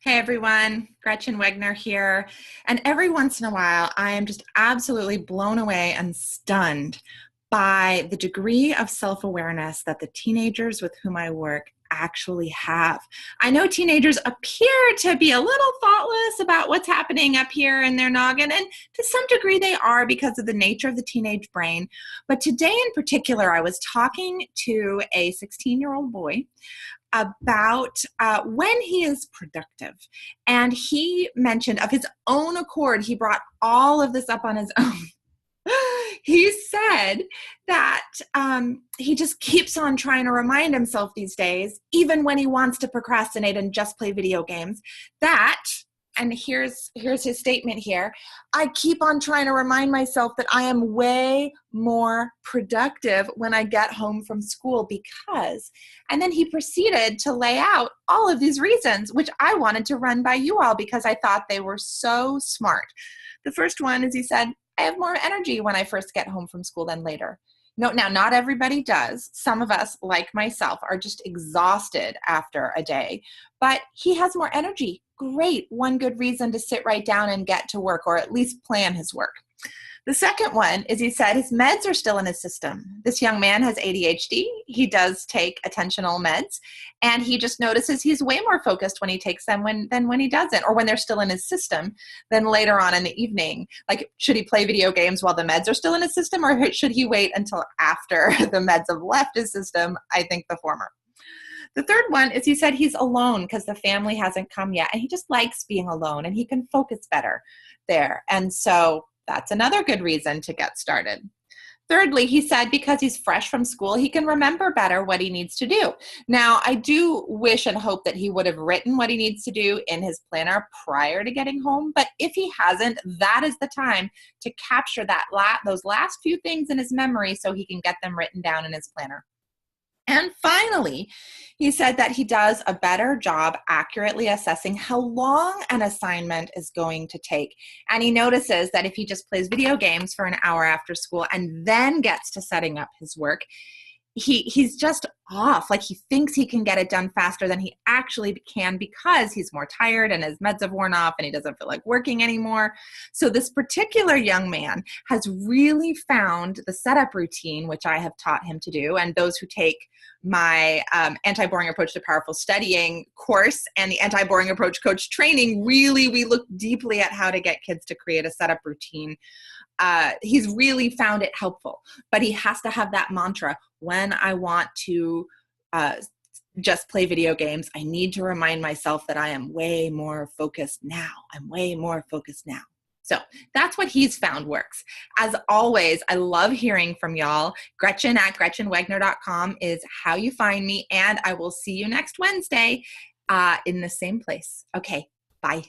Hey everyone, Gretchen Wegner here. And every once in a while, I am just absolutely blown away and stunned by the degree of self-awareness that the teenagers with whom I work actually have. I know teenagers appear to be a little thoughtless about what's happening up here in their noggin, and to some degree they are because of the nature of the teenage brain. But today in particular, I was talking to a 16-year-old boy about when he is productive. And he mentioned of his own accord, he brought all of this up on his own. He said that he just keeps on trying to remind himself these days, even when he wants to procrastinate and just play video games, that, and here's his statement here, I keep on trying to remind myself that I am way more productive when I get home from school because, and then he proceeded to lay out all of these reasons, which I wanted to run by you all because I thought they were so smart. The first one is he said, I have more energy when I first get home from school than later. No, now, not everybody does. Some of us, like myself, are just exhausted after a day, but he has more energy. Great. One good reason to sit right down and get to work, or at least plan his work. The second one is he said his meds are still in his system. This young man has ADHD. He does take attentional meds, and he just notices he's way more focused when he takes them than when he doesn't, or when they're still in his system than later on in the evening. Like, should he play video games while the meds are still in his system, or should he wait until after the meds have left his system? I think the former. The third one is he said he's alone because the family hasn't come yet, and he just likes being alone, and he can focus better there. And so that's another good reason to get started. Thirdly, he said because he's fresh from school, he can remember better what he needs to do. Now, I do wish and hope that he would have written what he needs to do in his planner prior to getting home, but if he hasn't, that is the time to capture those last few things in his memory so he can get them written down in his planner. And finally, he said that he does a better job accurately assessing how long an assignment is going to take. And he notices that if he just plays video games for an hour after school and then gets to setting up his work, he's just off. Like, he thinks he can get it done faster than he actually can because he's more tired and his meds have worn off and he doesn't feel like working anymore. So this particular young man has really found the setup routine, which I have taught him to do. And those who take my Anti-Boring Approach to Powerful Studying course and the Anti-Boring Approach Coach training, really, we look deeply at how to get kids to create a setup routine. He's really found it helpful, but he has to have that mantra. When I want to just play video games, I need to remind myself that I am way more focused now. I'm way more focused now. So that's what he's found works. As always, I love hearing from y'all. Gretchen at GretchenWegner.com is how you find me, and I will see you next Wednesday in the same place. Okay, bye.